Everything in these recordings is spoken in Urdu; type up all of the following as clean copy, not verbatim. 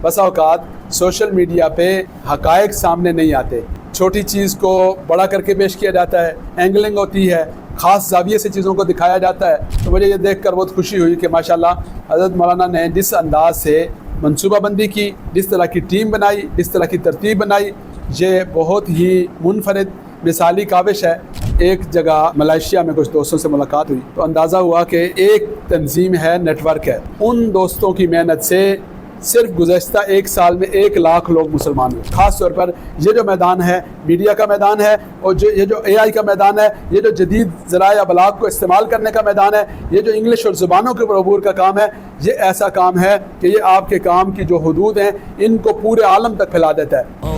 بسا اوقات سوشل میڈیا پہ حقائق سامنے نہیں آتے، چھوٹی چیز کو بڑا کر کے پیش کیا جاتا ہے، اینگلنگ ہوتی ہے، خاص زاویے سے چیزوں کو دکھایا جاتا ہے۔ تو مجھے یہ دیکھ کر بہت خوشی ہوئی کہ ماشاءاللہ حضرت مولانا نے جس انداز سے منصوبہ بندی کی، جس طرح کی ٹیم بنائی، جس طرح کی ترتیب بنائی، یہ بہت ہی منفرد مثالی کاوش ہے۔ ایک جگہ ملائیشیا میں کچھ دوستوں سے ملاقات ہوئی تو اندازہ ہوا کہ ایک تنظیم ہے، نیٹ ورک ہے، ان دوستوں کی محنت سے صرف گزشتہ 1 سال میں 1 لاکھ لوگ مسلمان ہوئے۔ خاص طور پر یہ جو میدان ہے، میڈیا کا میدان ہے، اور یہ جو AI کا میدان ہے، یہ جو جدید ذرائع ابلاغ کو استعمال کرنے کا میدان ہے، یہ جو انگلش اور زبانوں کے اوپر عبور کا کام ہے، یہ ایسا کام ہے کہ یہ آپ کے کام کی جو حدود ہیں ان کو پورے عالم تک پھیلا دیتا ہے۔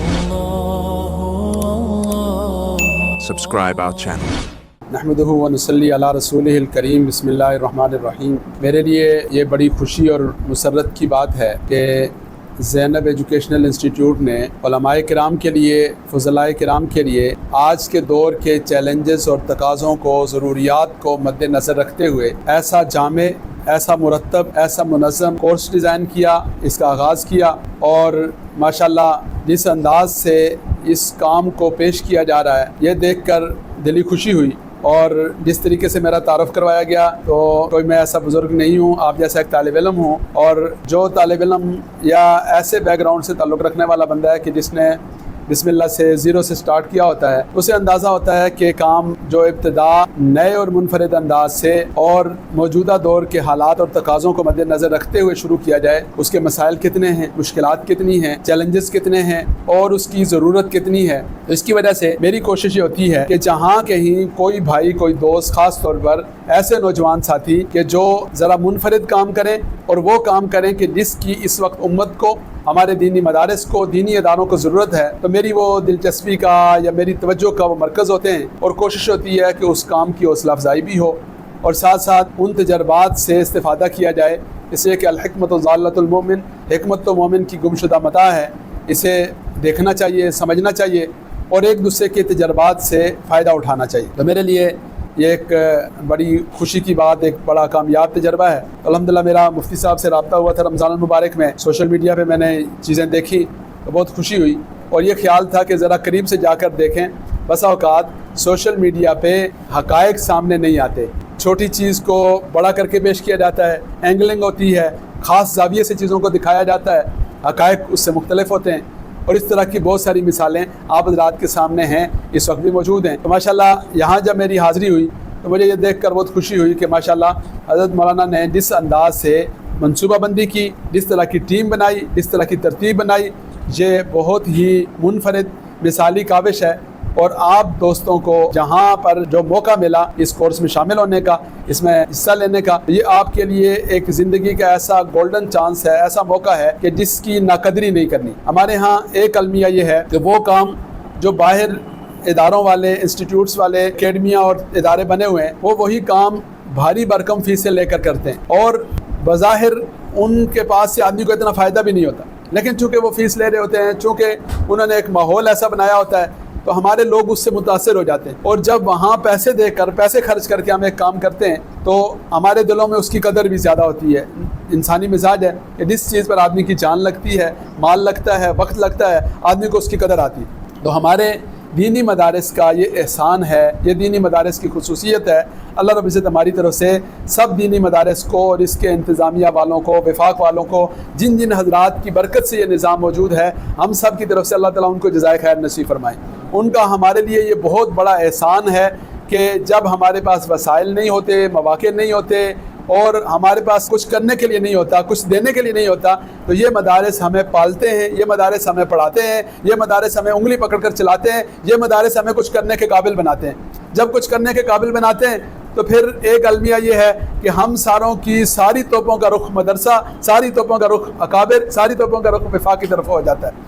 Subscribe our channel. نحمدہ و نصلی علی رسولہ الکریم، بسم اللہ الرحمن الرحیم۔ میرے لیے یہ بڑی خوشی اور مسرت کی بات ہے کہ زینب ایجوکیشنل انسٹیٹیوٹ نے علماء کرام کے لیے، فضلاء کرام کے لیے آج کے دور کے چیلنجز اور تقاضوں کو، ضروریات کو مد نظر رکھتے ہوئے ایسا جامع، ایسا مرتب، ایسا منظم کورس ڈیزائن کیا، اس کا آغاز کیا، اور ماشاءاللہ جس انداز سے اس کام کو پیش کیا جا رہا ہے یہ دیکھ کر دلی خوشی ہوئی۔ اور جس طریقے سے میرا تعارف کروایا گیا تو کوئی میں ایسا بزرگ نہیں ہوں، آپ جیسا ایک طالب علم ہوں، اور جو طالب علم یا ایسے بیک گراؤنڈ سے تعلق رکھنے والا بندہ ہے کہ جس نے بسم اللہ سے 0 سے سٹارٹ کیا ہوتا ہے، اسے اندازہ ہوتا ہے کہ کام جو ابتدا نئے اور منفرد انداز سے اور موجودہ دور کے حالات اور تقاضوں کو مد نظر رکھتے ہوئے شروع کیا جائے، اس کے مسائل کتنے ہیں، مشکلات کتنی ہیں، چیلنجز کتنے ہیں، اور اس کی ضرورت کتنی ہے۔ اس کی وجہ سے میری کوشش یہ ہوتی ہے کہ جہاں کہیں کوئی بھائی، کوئی دوست، خاص طور پر ایسے نوجوان ساتھی کہ جو ذرا منفرد کام کریں اور وہ کام کریں کہ جس کی اس وقت امت کو، ہمارے دینی مدارس کو، دینی اداروں کو ضرورت ہے، تو میری وہ دلچسپی کا یا میری توجہ کا وہ مرکز ہوتے ہیں، اور کوشش ہوتی ہے کہ اس کام کی حوصلہ افزائی بھی ہو اور ساتھ ساتھ ان تجربات سے استفادہ کیا جائے، اس لیے کہ الحکمت ضالۃ المومن، حکمت تو مومن کی گمشدہ متاع ہے، اسے دیکھنا چاہیے، سمجھنا چاہیے، اور ایک دوسرے کے تجربات سے فائدہ اٹھانا چاہیے۔ تو میرے لیے یہ ایک بڑی خوشی کی بات، ایک بڑا کامیاب تجربہ ہے۔ الحمدللہ میرا مفتی صاحب سے رابطہ ہوا تھا رمضان المبارک میں، سوشل میڈیا پہ میں نے چیزیں دیکھی تو بہت خوشی ہوئی، اور یہ خیال تھا کہ ذرا قریب سے جا کر دیکھیں۔ بسا اوقات سوشل میڈیا پہ حقائق سامنے نہیں آتے، چھوٹی چیز کو بڑا کر کے پیش کیا جاتا ہے، اینگلنگ ہوتی ہے، خاص زاویے سے چیزوں کو دکھایا جاتا ہے، حقائق اس سے مختلف ہوتے ہیں، اور اس طرح کی بہت ساری مثالیں آپ حضرات کے سامنے ہیں، اس وقت بھی موجود ہیں۔ تو ماشاءاللہ یہاں جب میری حاضری ہوئی تو مجھے یہ دیکھ کر بہت خوشی ہوئی کہ ماشاءاللہ حضرت مولانا نے جس انداز سے منصوبہ بندی کی، جس طرح کی ٹیم بنائی، جس طرح کی ترتیب بنائی، یہ بہت ہی منفرد مثالی کاوش ہے۔ اور آپ دوستوں کو جہاں پر جو موقع ملا اس کورس میں شامل ہونے کا، اس میں حصہ لینے کا، یہ آپ کے لیے ایک زندگی کا ایسا گولڈن چانس ہے، ایسا موقع ہے کہ جس کی ناقدری نہیں کرنی۔ ہمارے ہاں ایک المیہ یہ ہے کہ وہ کام جو باہر اداروں والے، انسٹیٹیوٹس والے، اکیڈمیاں اور ادارے بنے ہوئے ہیں، وہ وہی کام بھاری بھرکم فیسیں لے کر کرتے ہیں، اور بظاہر ان کے پاس سے آدمی کو اتنا فائدہ بھی نہیں ہوتا، لیکن چونکہ وہ فیس لے رہے ہوتے ہیں، چونکہ انہوں نے ایک ماحول ایسا بنایا ہوتا ہے، تو ہمارے لوگ اس سے متاثر ہو جاتے ہیں، اور جب وہاں پیسے دے کر، پیسے خرچ کر کے ہم ایک کام کرتے ہیں تو ہمارے دلوں میں اس کی قدر بھی زیادہ ہوتی ہے۔ انسانی مزاج ہے کہ جس چیز پر آدمی کی جان لگتی ہے، مال لگتا ہے، وقت لگتا ہے، آدمی کو اس کی قدر آتی ہے۔ تو ہمارے دینی مدارس کا یہ احسان ہے، یہ دینی مدارس کی خصوصیت ہے۔ اللہ رب العزت ہماری طرف سے سب دینی مدارس کو اور اس کے انتظامیہ والوں کو، وفاق والوں کو، جن جن حضرات کی برکت سے یہ نظام موجود ہے، ہم سب کی طرف سے اللہ تعالیٰ ان کو جزائے خیر نصیب فرمائے۔ ان کا ہمارے لیے یہ بہت بڑا احسان ہے کہ جب ہمارے پاس وسائل نہیں ہوتے، مواقع نہیں ہوتے، اور ہمارے پاس کچھ کرنے کے لیے نہیں ہوتا، کچھ دینے کے لیے نہیں ہوتا، تو یہ مدارس ہمیں پالتے ہیں، یہ مدارس ہمیں پڑھاتے ہیں، یہ مدارس ہمیں انگلی پکڑ کر چلاتے ہیں، یہ مدارس ہمیں کچھ کرنے کے قابل بناتے ہیں۔ جب کچھ کرنے کے قابل بناتے ہیں تو پھر ایک المیہ یہ ہے کہ ہم ساروں کی ساری توپوں کا رخ مدرسہ، ساری توپوں کا رخ اکابر، ساری توپوں کا رخ وفاق کی طرف ہو جاتا ہے۔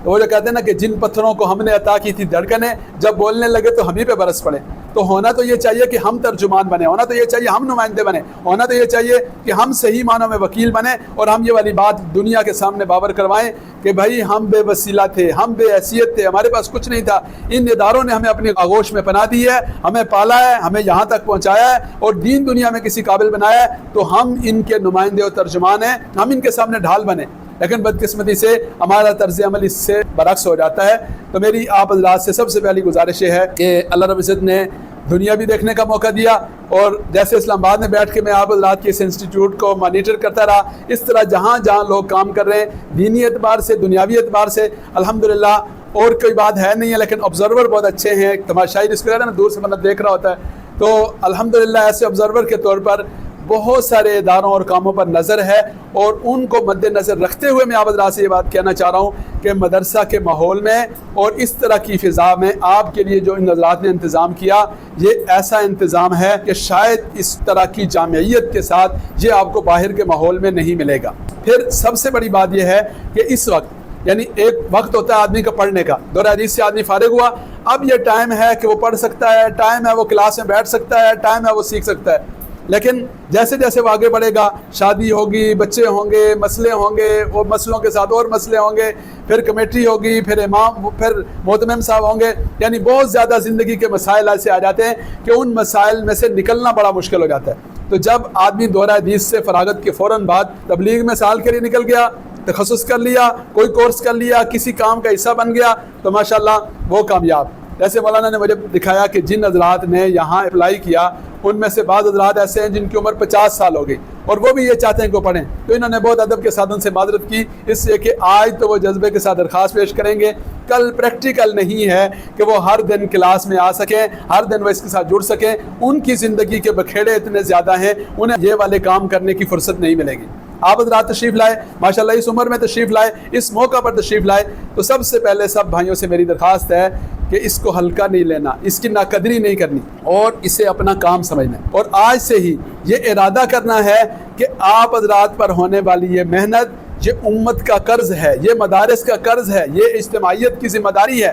تو وہ جو کہتے ہیں نا کہ جن پتھروں کو ہم نے عطا کی تھی دھڑکنیں، جب بولنے لگے تو ہم ہی پہ برس پڑے۔ تو ہونا تو یہ چاہیے کہ ہم ترجمان بنے، ہونا تو یہ چاہیے ہم نمائندے بنے، ہونا تو یہ چاہیے کہ ہم صحیح معنوں میں وکیل بنے، اور ہم یہ والی بات دنیا کے سامنے باور کروائیں کہ بھائی ہم بے وسیلہ تھے، ہم بے حیثیت تھے، ہمارے پاس کچھ نہیں تھا، ان اداروں نے ہمیں اپنی آغوش میں پناہ دی ہے، ہمیں پالا ہے، ہمیں یہاں تک پہنچایا ہے، اور دین دنیا میں کسی قابل بنایا ہے، تو ہم ان کے نمائندے اور ترجمان ہیں، ہم ان کے سامنے ڈھال بنے۔ لیکن بدقسمتی سے ہمارا طرز عمل اس سے برعکس ہو جاتا ہے۔ تو میری آپ حضرات سے سب سے پہلی گزارش یہ ہے کہ اللہ رب العزت نے دنیا بھی دیکھنے کا موقع دیا، اور جیسے اسلام آباد میں بیٹھ کے میں آپ حضرات کے اس انسٹیٹیوٹ کو مانیٹر کرتا رہا، اس طرح جہاں جہاں لوگ کام کر رہے ہیں دینی اعتبار سے، دنیاوی اعتبار سے الحمدللہ، اور کوئی بات ہے نہیں ہے، لیکن آبزرور بہت اچھے ہیں، تماشائی جس کو کہتے ہیں نا، دور سے بندہ دیکھ رہا ہوتا ہے، تو الحمدللہ ایسے آبزرور کے طور پر بہت سارے اداروں اور کاموں پر نظر ہے، اور ان کو مد نظر رکھتے ہوئے میں آپ حضرات سے یہ بات کہنا چاہ رہا ہوں کہ مدرسہ کے ماحول میں اور اس طرح کی فضا میں آپ کے لیے جو ان حضرات نے انتظام کیا، یہ ایسا انتظام ہے کہ شاید اس طرح کی جامعیت کے ساتھ یہ آپ کو باہر کے ماحول میں نہیں ملے گا۔ پھر سب سے بڑی بات یہ ہے کہ اس وقت، یعنی ایک وقت ہوتا ہے آدمی کا پڑھنے کا، دور حدیث سے آدمی فارغ ہوا، اب یہ ٹائم ہے کہ وہ پڑھ سکتا ہے، ٹائم ہے وہ کلاس میں بیٹھ سکتا ہے، ٹائم ہے وہ سیکھ سکتا ہے، لیکن جیسے جیسے وہ آگے بڑھے گا، شادی ہوگی، بچے ہوں گے، مسئلے ہوں گے، وہ مسئلوں کے ساتھ اور مسئلے ہوں گے، پھر کمیٹی ہوگی، پھر امام، پھر محتمم صاحب ہوں گے، یعنی بہت زیادہ زندگی کے مسائل ایسے آ جاتے ہیں کہ ان مسائل میں سے نکلنا بڑا مشکل ہو جاتا ہے۔ تو جب آدمی دورہ حدیث سے فراغت کے فوراً بعد تبلیغ میں سال کے لیے نکل گیا، تخصص کر لیا، کوئی کورس کر لیا، کسی کام کا حصہ بن گیا، تو ماشاءاللہ وہ کامیاب۔ جیسے مولانا نے مجھے دکھایا کہ جن حضرات نے یہاں اپلائی کیا، ان میں سے بعض حضرات ایسے ہیں جن کی عمر 50 سال ہو گئی، اور وہ بھی یہ چاہتے ہیں کہ وہ پڑھیں، تو انہوں نے بہت ادب کے ساتھ ان سے معذرت کی، اس لیے کہ آج تو وہ جذبے کے ساتھ درخواست پیش کریں گے، کل پریکٹیکل نہیں ہے کہ وہ ہر دن کلاس میں آ سکیں، ہر دن وہ اس کے ساتھ جڑ سکیں، ان کی زندگی کے بکھیڑے اتنے زیادہ ہیں، انہیں یہ والے کام کرنے کی فرصت نہیں ملے گی۔ آپ حضرات تشریف لائے، ماشاءاللہ اس عمر میں تشریف لائے، اس موقع پر تشریف لائے، تو سب سے پہلے سب بھائیوں سے میری درخواست ہے کہ اس کو ہلکا نہیں لینا، اس کی ناقدری نہیں کرنی، اور اسے اپنا کام سمجھنا، اور آج سے ہی یہ ارادہ کرنا ہے کہ آپ حضرات پر ہونے والی یہ محنت، یہ امت کا قرض ہے، یہ مدارس کا قرض ہے، یہ اجتماعیت کی ذمہ داری ہے،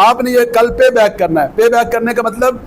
آپ نے یہ کل پے بیک کرنا ہے۔ پے بیک کرنے کا مطلب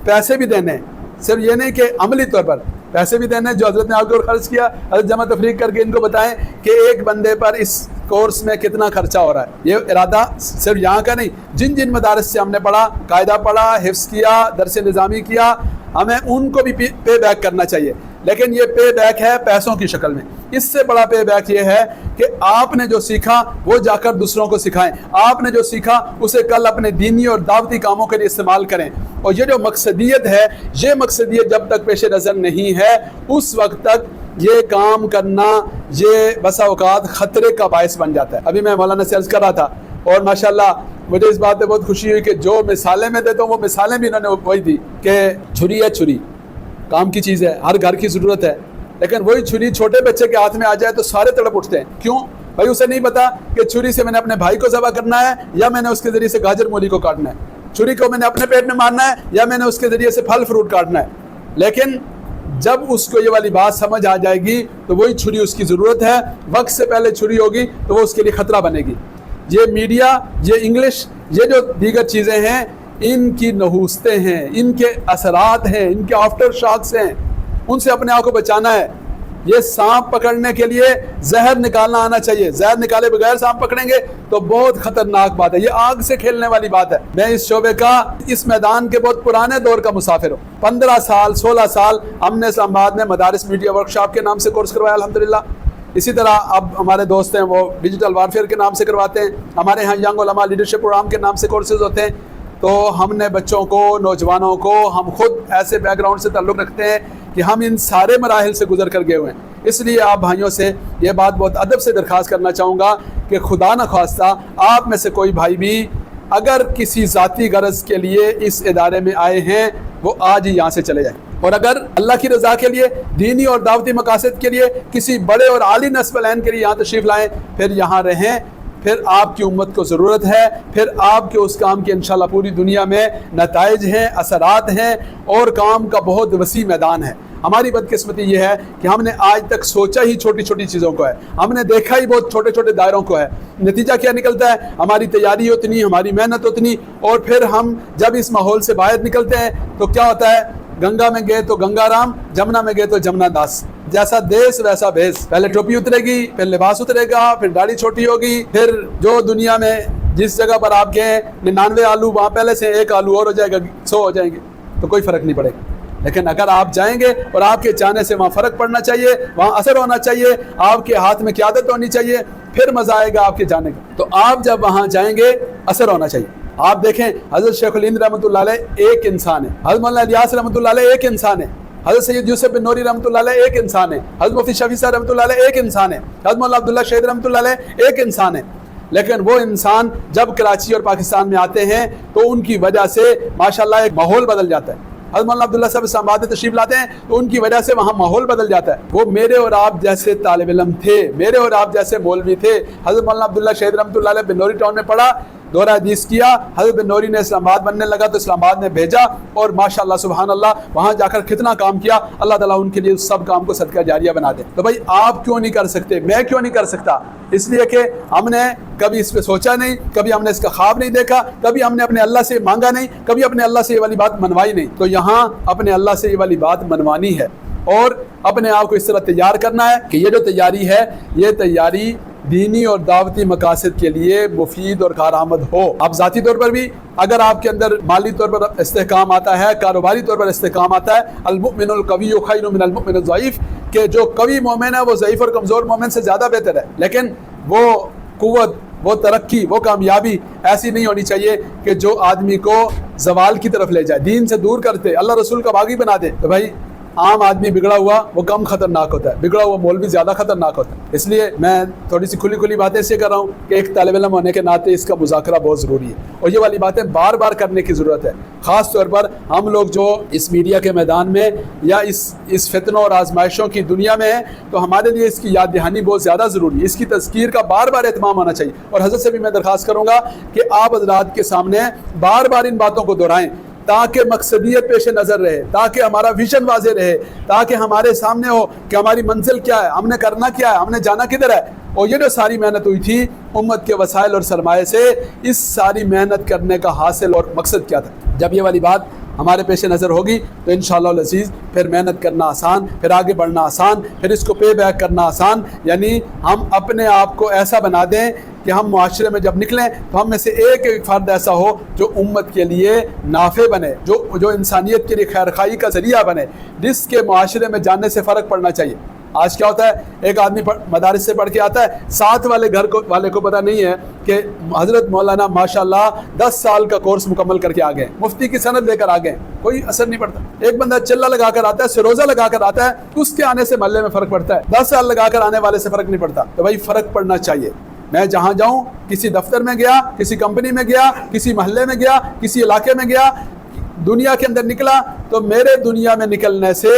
پیسے بھی دینے ہیں، صرف یہ نہیں کہ عملی طور پر پیسے بھی دینے، جو حضرت نے آپ کو خرچ کیا، حضرت جمع تفریق کر کے ان کو بتائیں کہ ایک بندے پر اس کورس میں کتنا خرچہ ہو رہا ہے۔ یہ ارادہ صرف یہاں کا نہیں، جن جن مدارس سے ہم نے پڑھا، قاعدہ پڑھا، حفظ کیا، درس نظامی کیا، ہمیں ان کو بھی پے بیک کرنا چاہیے، لیکن یہ پے بیک ہے پیسوں کی شکل میں۔ اس سے بڑا پے بیک یہ ہے کہ آپ نے جو سیکھا وہ جا کر دوسروں کو سکھائیں، آپ نے جو سیکھا اسے کل اپنے دینی اور دعوتی کاموں کے لیے استعمال کریں، اور یہ جو مقصدیت ہے، یہ مقصدیت جب تک پیش نظر نہیں ہے، اس وقت تک یہ کام کرنا یہ بسا اوقات خطرے کا باعث بن جاتا ہے۔ ابھی میں مولانا سے عرض کر رہا تھا، اور ماشاءاللہ مجھے اس بات پہ بہت خوشی ہوئی کہ جو مثالیں میں دیتا ہوں وہ مثالیں بھی انہوں نے وہی دی کہ چھری ہے، چھری کام کی چیز ہے، ہر گھر کی ضرورت ہے، لیکن وہی چھری چھوٹے بچے کے ہاتھ میں آ جائے تو سارے تڑپ اٹھتے ہیں۔ کیوں؟ بھائی اسے نہیں پتا کہ چھری سے میں نے اپنے بھائی کو ذبح کرنا ہے یا میں نے اس کے ذریعے سے گاجر مولی کو کاٹنا ہے، چھری کو میں نے اپنے پیٹ میں مارنا ہے یا میں نے اس کے ذریعے سے پھل فروٹ کاٹنا ہے۔ لیکن جب اس کو یہ والی بات سمجھ آ جائے گی تو وہی چھری اس کی ضرورت ہے، وقت سے پہلے چھری ہوگی تو وہ اس کے لیے خطرہ بنے گی۔ یہ میڈیا، یہ انگلش، یہ جو دیگر چیزیں ہیں، ان کی نحوستیں ہیں، ان کے اثرات ہیں، ان کے آفٹر شاکس ہیں، ان سے اپنے آپ کو بچانا ہے۔ یہ سانپ پکڑنے کے لیے زہر نکالنا آنا چاہیے، زہر نکالے بغیر سانپ پکڑیں گے تو بہت خطرناک بات ہے، یہ آگ سے کھیلنے والی بات ہے۔ میں اس شعبے کا، اس میدان کے بہت پرانے دور کا مسافر ہوں، 15 سال 16 سال ہم نے اسلام آباد میں مدارس میڈیا ورکشاپ کے نام سے کورس کروایا الحمدللہ۔ اسی طرح اب ہمارے دوست ہیں وہ ڈیجیٹل وارفیئر کے نام سے کرواتے ہیں، ہمارے ہاں ینگ علماء لیڈرشپ پروگرام کے نام سے کورسز ہوتے ہیں۔ تو ہم نے بچوں کو، نوجوانوں کو، ہم خود ایسے بیک گراؤنڈ سے تعلق رکھتے ہیں کہ ہم ان سارے مراحل سے گزر کر گئے ہوئے ہیں۔ اس لیے آپ بھائیوں سے یہ بات بہت ادب سے درخواست کرنا چاہوں گا کہ خدا نخواستہ آپ میں سے کوئی بھائی بھی اگر کسی ذاتی غرض کے لیے اس ادارے میں آئے ہیں وہ آج ہی یہاں سے چلے جائیں، اور اگر اللہ کی رضا کے لیے، دینی اور دعوتی مقاصد کے لیے، کسی بڑے اور عالی نصب العین کے لیے یہاں تشریف لائیں، پھر یہاں رہیں، پھر آپ کی امت کو ضرورت ہے، پھر آپ کے اس کام کے انشاءاللہ پوری دنیا میں نتائج ہیں، اثرات ہیں، اور کام کا بہت وسیع میدان ہے۔ ہماری بدقسمتی یہ ہے کہ ہم نے آج تک سوچا ہی چھوٹی چھوٹی چیزوں کو ہے، ہم نے دیکھا ہی بہت چھوٹے چھوٹے دائروں کو ہے۔ نتیجہ کیا نکلتا ہے؟ ہماری تیاری اتنی، ہماری محنت اتنی، اور پھر ہم جب اس ماحول سے باہر نکلتے ہیں تو کیا ہوتا ہے؟ گنگا میں گئے تو گنگا رام، جمنا میں گئے تو جمنا داس، جیسا دیس ویسا بھیس۔ پہلے ٹوپی اترے گی، پھر لباس اترے گا، پھر داڑھی چھوٹی ہوگی، پھر جو دنیا میں جس جگہ پر آپ گئے 99 آلو وہاں پہلے سے 1 آلو اور ہو جائے گا، 100 ہو جائیں گے، تو کوئی فرق نہیں پڑے گا۔ لیکن اگر آپ جائیں گے اور آپ کے جانے سے وہاں فرق پڑنا چاہیے، وہاں اثر ہونا چاہیے، آپ کے ہاتھ میں قیادت ہونی چاہیے، پھر مزہ آئے گا آپ کے جانے کا۔ تو آپ جب وہاں جائیں گے اثر ہونا چاہیے۔ آپ دیکھیں حضرت شیخ الہند رحمۃ اللہ علیہ ایک انسان ہے، حضرت مولانا الیاس رحمۃ اللہ علیہ ایک انسان ہے، حضرت سید یوسف بن نوری رحمۃ اللہ علیہ ایک انسان ہے، حضرت مفتی شفیع صاحب رحمۃ اللہ علیہ ایک انسان ہے، حضرت مولانا عبداللہ شہید رحمۃ اللہ علیہ ایک انسان ہے۔ لیکن وہ انسان جب کراچی اور پاکستان میں آتے ہیں تو ان کی وجہ سے ماشاءاللہ ایک ماحول بدل جاتا ہے۔ حضرت مولانا عبداللہ صاحب اسلام آباد تشریف لاتے ہیں تو ان کی وجہ سے وہاں ماحول بدل جاتا ہے۔ وہ میرے اور آپ جیسے طالب علم تھے، میرے اور آپ جیسے مولوی تھے۔ حضرت مولانا عبداللہ شہید رحمۃ اللہ علیہ بن نوری ٹاؤن میں پڑھا، دورہ حدیث کیا، حضرت بن نوری نے اسلام آباد بننے لگا تو اسلام آباد میں بھیجا، اور ماشاءاللہ سبحان اللہ وہاں جا کر کتنا کام کیا۔ اللہ تعالیٰ ان کے لیے اس سب کام کو صدقہ جاریہ بنا دے۔ تو بھائی آپ کیوں نہیں کر سکتے، میں کیوں نہیں کر سکتا؟ اس لیے کہ ہم نے کبھی اس پہ سوچا نہیں، کبھی ہم نے اس کا خواب نہیں دیکھا، کبھی ہم نے اپنے اللہ سے مانگا نہیں، کبھی اپنے اللہ سے یہ والی بات منوائی نہیں۔ تو یہاں اپنے اللہ سے یہ والی بات منوانی ہے اور اپنے آپ کو اس طرح تیار کرنا ہے کہ یہ جو تیاری ہے یہ تیاری دینی اور دعوتی مقاصد کے لیے مفید اور کارآمد ہو۔ اب ذاتی طور پر بھی اگر آپ کے اندر مالی طور پر استحکام آتا ہے، کاروباری طور پر استحکام آتا ہے، المؤمن القوی خیر من المؤمن الضعیف، کہ جو قوی مومن ہے وہ ضعیف اور کمزور مومن سے زیادہ بہتر ہے۔ لیکن وہ قوت، وہ ترقی، وہ کامیابی ایسی نہیں ہونی چاہیے کہ جو آدمی کو زوال کی طرف لے جائے، دین سے دور کرتے، اللہ رسول کا باغی بنا دے۔ تو بھائی عام آدمی بگڑا ہوا وہ کم خطرناک ہوتا ہے، بگڑا ہوا مولوی زیادہ خطرناک ہوتا ہے۔ اس لیے میں تھوڑی سی کھلی باتیں سے کر رہا ہوں کہ ایک طالب علم ہونے کے ناطے اس کا مذاکرہ بہت ضروری ہے، اور یہ والی باتیں بار بار کرنے کی ضرورت ہے۔ خاص طور پر ہم لوگ جو اس میڈیا کے میدان میں یا اس فتنوں اور آزمائشوں کی دنیا میں ہیں تو ہمارے لیے اس کی یاد دہانی بہت زیادہ ضروری ہے، اس کی تذکیر کا بار بار اہتمام ہونا چاہیے۔ اور حضرت سے بھی میں درخواست کروں گا کہ آپ حضرات کے سامنے بار بار ان باتوں کو دہرائیں تاکہ مقصدیت پیش نظر رہے، تاکہ ہمارا ویژن واضح رہے، تاکہ ہمارے سامنے ہو کہ ہماری منزل کیا ہے، ہم نے کرنا کیا ہے، ہم نے جانا کدھر ہے۔ اور یہ جو ساری محنت ہوئی تھی امت کے وسائل اور سرمایہ سے، اس ساری محنت کرنے کا حاصل اور مقصد کیا تھا؟ جب یہ والی بات ہمارے پیش نظر ہوگی تو انشاءاللہ العزیز پھر محنت کرنا آسان، پھر آگے بڑھنا آسان، پھر اس کو پے بیک کرنا آسان۔ یعنی ہم اپنے آپ کو ایسا بنا دیں کہ ہم معاشرے میں جب نکلیں تو ہم میں سے ایک ایک فرد ایسا ہو جو امت کے لیے نافع بنے، جو انسانیت کے لیے خیر خواہی کا ذریعہ بنے، جس کے معاشرے میں جاننے سے فرق پڑنا چاہیے۔ آج کیا ہوتا ہے، ایک آدمی مدارس سے پڑھ کے آتا ہے، ساتھ والے گھر والے کو پتہ نہیں ہے کہ حضرت مولانا ماشاءاللہ 10 سال کا کورس مکمل کر کے آ گئے، مفتی کی سند لے کر آ گئے، کوئی اثر نہیں پڑتا۔ ایک بندہ چلہ لگا کر آتا ہے، سروزہ لگا کر آتا ہے، اس کے آنے سے محلے میں فرق پڑتا ہے، 10 سال لگا کر آنے والے سے فرق نہیں پڑتا۔ تو بھائی فرق پڑنا چاہیے۔ میں جہاں جاؤں، کسی دفتر میں گیا، کسی کمپنی میں گیا، کسی محلے میں گیا، کسی علاقے میں گیا، دنیا کے اندر نکلا تو میرے دنیا میں نکلنے سے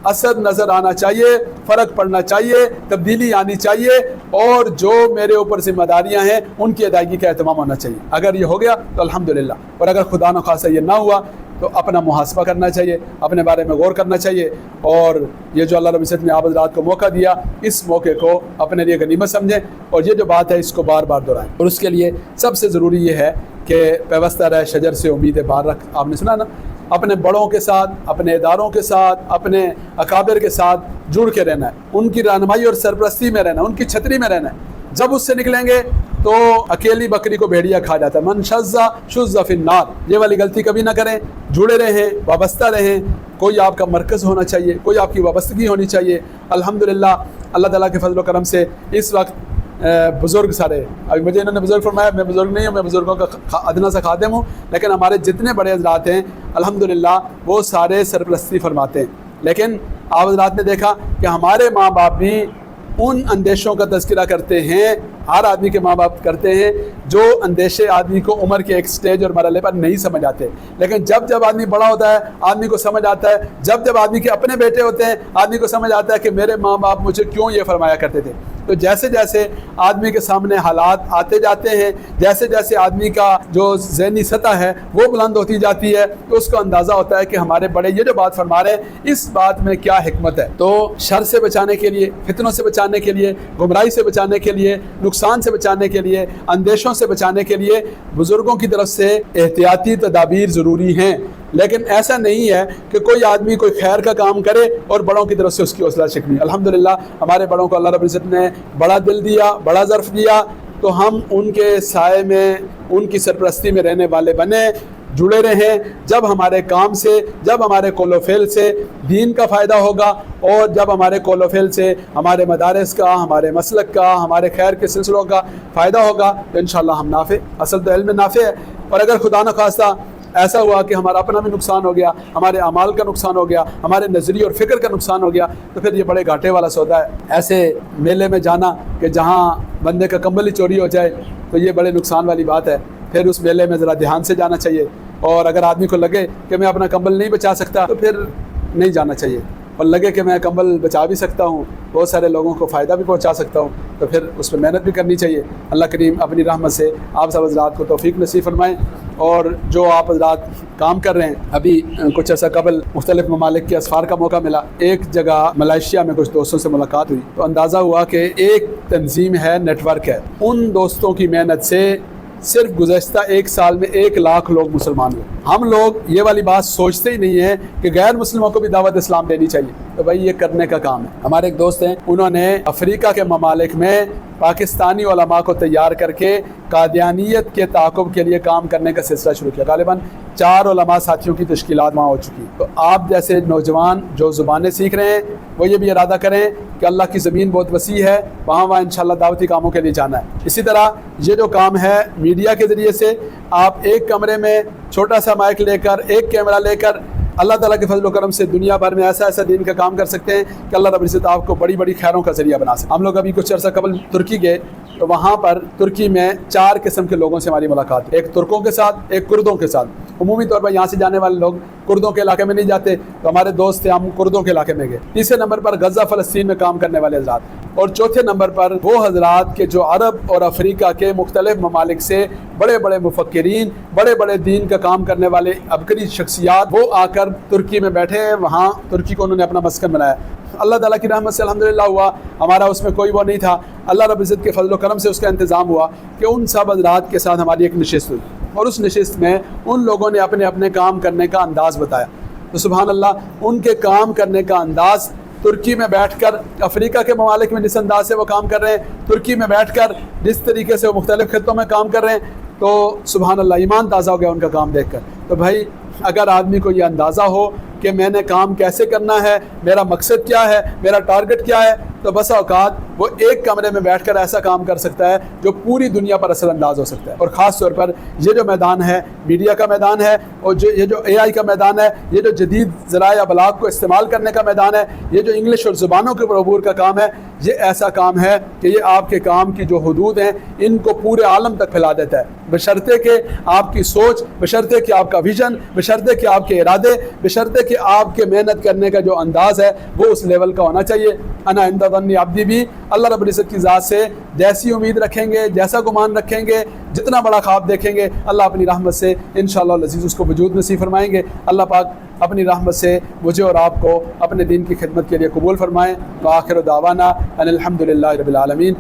اثر نظر آنا چاہیے، فرق پڑنا چاہیے، تبدیلی آنی چاہیے، اور جو میرے اوپر ذمہ داریاں ہیں ان کی ادائیگی کا اہتمام ہونا چاہیے۔ اگر یہ ہو گیا تو الحمدللہ، اور اگر خدا نخواستہ یہ نہ ہوا تو اپنا محاسبہ کرنا چاہیے، اپنے بارے میں غور کرنا چاہیے، اور یہ جو اللہ رب العزت نے آپ حضرات کو موقع دیا، اس موقع کو اپنے لیے غنیمت سمجھیں، اور یہ جو بات ہے اس کو بار بار دہرائیں۔ اور اس کے لیے سب سے ضروری یہ ہے کہ پیوستہ رہے شجر سے امید بار رکھ۔ آپ نے سنا نا، اپنے بڑوں کے ساتھ، اپنے اداروں کے ساتھ، اپنے اکابر کے ساتھ جڑ کے رہنا ہے، ان کی رہنمائی اور سرپرستی میں رہنا ہے، ان کی چھتری میں رہنا ہے۔ جب اس سے نکلیں گے تو اکیلی بکری کو بھیڑیا کھا جاتا ہے، من شذ شذ فی النار۔ یہ والی غلطی کبھی نہ کریں، جڑے رہیں، وابستہ رہیں، کوئی آپ کا مرکز ہونا چاہیے، کوئی آپ کی وابستگی ہونی چاہیے۔ الحمدللہ اللہ تعالیٰ کے فضل و کرم سے اس وقت بزرگ سارے، ابھی مجھے انہوں نے بزرگ فرمایا، میں بزرگ نہیں ہوں، میں بزرگوں کا ادنا سا خادم ہوں، لیکن ہمارے جتنے بڑے حضرات ہیں الحمدللہ وہ سارے سرپرستی فرماتے ہیں۔ لیکن آپ حضرات نے دیکھا کہ ہمارے ماں باپ بھی ان اندیشوں کا تذکرہ کرتے ہیں، ہر آدمی کے ماں باپ کرتے ہیں، جو اندیشے آدمی کو عمر کے ایک سٹیج اور مرحلے پر نہیں سمجھ آتے، لیکن جب آدمی بڑا ہوتا ہے آدمی کو سمجھ آتا ہے، جب آدمی کے اپنے بیٹے ہوتے ہیں آدمی کو سمجھ آتا ہے کہ میرے ماں باپ مجھے کیوں یہ فرمایا کرتے تھے۔ تو جیسے جیسے آدمی کے سامنے حالات آتے جاتے ہیں، جیسے جیسے آدمی کا جو ذہنی سطح ہے وہ بلند ہوتی جاتی ہے، تو اس کو اندازہ ہوتا ہے کہ ہمارے بڑے یہ جو بات فرما رہے ہیں اس بات میں کیا حکمت ہے۔ تو شر سے بچانے کے لیے، فتنوں سے بچانے کے لیے، گمراہی سے بچانے کے لیے، نقصان سے بچانے کے لیے، اندیشوں سے بچانے کے لیے بزرگوں کی طرف سے احتیاطی تدابیر ضروری ہیں۔ لیکن ایسا نہیں ہے کہ کوئی آدمی کوئی خیر کا کام کرے اور بڑوں کی طرف سے اس کی حوصلہ شکنی۔ الحمدللہ ہمارے بڑوں کو اللہ رب العزت نے بڑا دل دیا، بڑا ظرف دیا، تو ہم ان کے سائے میں، ان کی سرپرستی میں رہنے والے بنے، جڑے رہیں. جب ہمارے کام سے، جب ہمارے قول و فعل سے دین کا فائدہ ہوگا، اور جب ہمارے قول و فعل سے ہمارے مدارس کا، ہمارے مسلک کا، ہمارے خیر کے سلسلوں کا فائدہ ہوگا تو انشاءاللہ ہم نافع. اصل تو علم نافع ہے. اور اگر خدا نخواستہ ایسا ہوا کہ ہمارا اپنا بھی نقصان ہو گیا، ہمارے اعمال کا نقصان ہو گیا، ہمارے نظریے اور فکر کا نقصان ہو گیا، تو پھر یہ بڑے گھاٹے والا سودا ہے. ایسے میلے میں جانا کہ جہاں بندے کا کمبل ہی چوری ہو جائے تو یہ بڑے نقصان والی بات ہے. پھر اس میلے میں ذرا دھیان سے جانا چاہیے. اور اگر آدمی کو لگے کہ میں اپنا کمبل نہیں بچا سکتا تو پھر نہیں جانا چاہیے. اور لگے کہ میں کمبل بچا بھی سکتا ہوں، بہت سارے لوگوں کو فائدہ بھی پہنچا سکتا ہوں، تو پھر اس پہ محنت بھی کرنی چاہیے. اللہ کریم اپنی رحمت سے آپ سب حضرات کو توفیق نصیب فرمائیں. اور جو آپ حضرات کام کر رہے ہیں، ابھی کچھ عرصہ قبل مختلف ممالک کے اسفار کا موقع ملا. ایک جگہ ملائیشیا میں کچھ دوستوں سے ملاقات ہوئی تو اندازہ ہوا کہ ایک تنظیم ہے، نیٹ ورک ہے. ان دوستوں کی محنت سے صرف گزشتہ 1 سال میں 1 لاکھ لوگ مسلمان ہوئے. ہم لوگ یہ والی بات سوچتے ہی نہیں ہیں کہ غیر مسلموں کو بھی دعوت اسلام دینی چاہیے. تو بھائی یہ کرنے کا کام ہے. ہمارے ایک دوست ہیں، انہوں نے افریقہ کے ممالک میں پاکستانی علماء کو تیار کر کے قادیانیت کے تعاقب کے لیے کام کرنے کا سلسلہ شروع کیا. غالباً 4 علماء ساتھیوں کی تشکیلات وہاں ہو چکی. تو آپ جیسے نوجوان جو زبانیں سیکھ رہے ہیں وہ یہ بھی ارادہ کریں کہ اللہ کی زمین بہت وسیع ہے، وہاں انشاءاللہ دعوتی کاموں کے لیے جانا ہے. اسی طرح یہ جو کام ہے میڈیا کے ذریعے سے، آپ ایک کمرے میں چھوٹا سا مائک لے کر، ایک کیمرہ لے کر اللہ تعالیٰ کے فضل و کرم سے دنیا بھر میں ایسا دین کا کام کر سکتے ہیں کہ اللہ رب العزت آپ کو بڑی بڑی خیروں کا ذریعہ بنا سکتے. ہم لوگ ابھی کچھ عرصہ قبل ترکی گئے تو وہاں پر ترکی میں 4 قسم کے لوگوں سے ہماری ملاقات ہوئی. ایک ترکوں کے ساتھ، ایک کردوں کے ساتھ. عمومی طور پر یہاں سے جانے والے لوگ کردوں کے علاقے میں نہیں جاتے، تو ہمارے دوست تھے، ہم کردوں کے علاقے میں گئے. تیسرے نمبر پر غزہ فلسطین میں کام کرنے والے حضرات، اور چوتھے نمبر پر وہ حضرات کے جو عرب اور افریقہ کے مختلف ممالک سے بڑے بڑے مفکرین، بڑے بڑے دین کا کام کرنے والے عبقری شخصیات وہ آ کر ترکی میں بیٹھے ہیں. وہاں ترکی کو انہوں نے اپنا مسکن بنایا. اللہ تعالیٰ کی رحمت سے الحمدللہ ہوا، ہمارا اس میں کوئی وہ نہیں تھا. اللہ رب العزت کے فضل و کرم سے اس کا انتظام ہوا کہ ان سب حضرات کے ساتھ ہماری ایک نشست ہوئی، اور اس نشست میں ان لوگوں نے اپنے اپنے کام کرنے کا انداز بتایا. تو سبحان اللہ، ان کے کام کرنے کا انداز ترکی میں بیٹھ کر، افریقہ کے ممالک میں جس انداز سے وہ کام کر رہے ہیں، ترکی میں بیٹھ کر جس طریقے سے وہ مختلف خطوں میں کام کر رہے ہیں، تو سبحان اللہ ایمان تازہ ہو گیا ان کا کام دیکھ کر. تو بھائی اگر آدمی کو یہ اندازہ ہو کہ میں نے کام کیسے کرنا ہے، میرا مقصد کیا ہے، میرا ٹارگٹ کیا ہے، تو بسا اوقات وہ ایک کمرے میں بیٹھ کر ایسا کام کر سکتا ہے جو پوری دنیا پر اثر انداز ہو سکتا ہے. اور خاص طور پر یہ جو میدان ہے، میڈیا کا میدان ہے، اور یہ جو AI کا میدان ہے، یہ جو جدید ذرائع ابلاغ کو استعمال کرنے کا میدان ہے، یہ جو انگلش اور زبانوں کے عبور کا کام ہے، یہ ایسا کام ہے کہ یہ آپ کے کام کی جو حدود ہیں ان کو پورے عالم تک پھیلا دیتا ہے، بشرطے کہ آپ کی سوچ، بشرطے کہ آپ کا ویژن، بشرطے کہ آپ کے ارادے، بشرطے کہ آپ کے محنت کرنے کا جو انداز ہے وہ اس لیول کا ہونا چاہیے. انا عند ظن عبدی بھی، اللہ رب العزت کی ذات سے جیسی امید رکھیں گے، جیسا گمان رکھیں گے، جتنا بڑا خواب دیکھیں گے، اللہ اپنی رحمت سے انشاءاللہ العزیز اس کو وجود نصیب فرمائیں گے. اللہ پاک اپنی رحمت سے مجھے اور آپ کو اپنے دین کی خدمت کے لیے قبول فرمائیں. وآخر دعوانا ان الحمدللہ رب العالمین.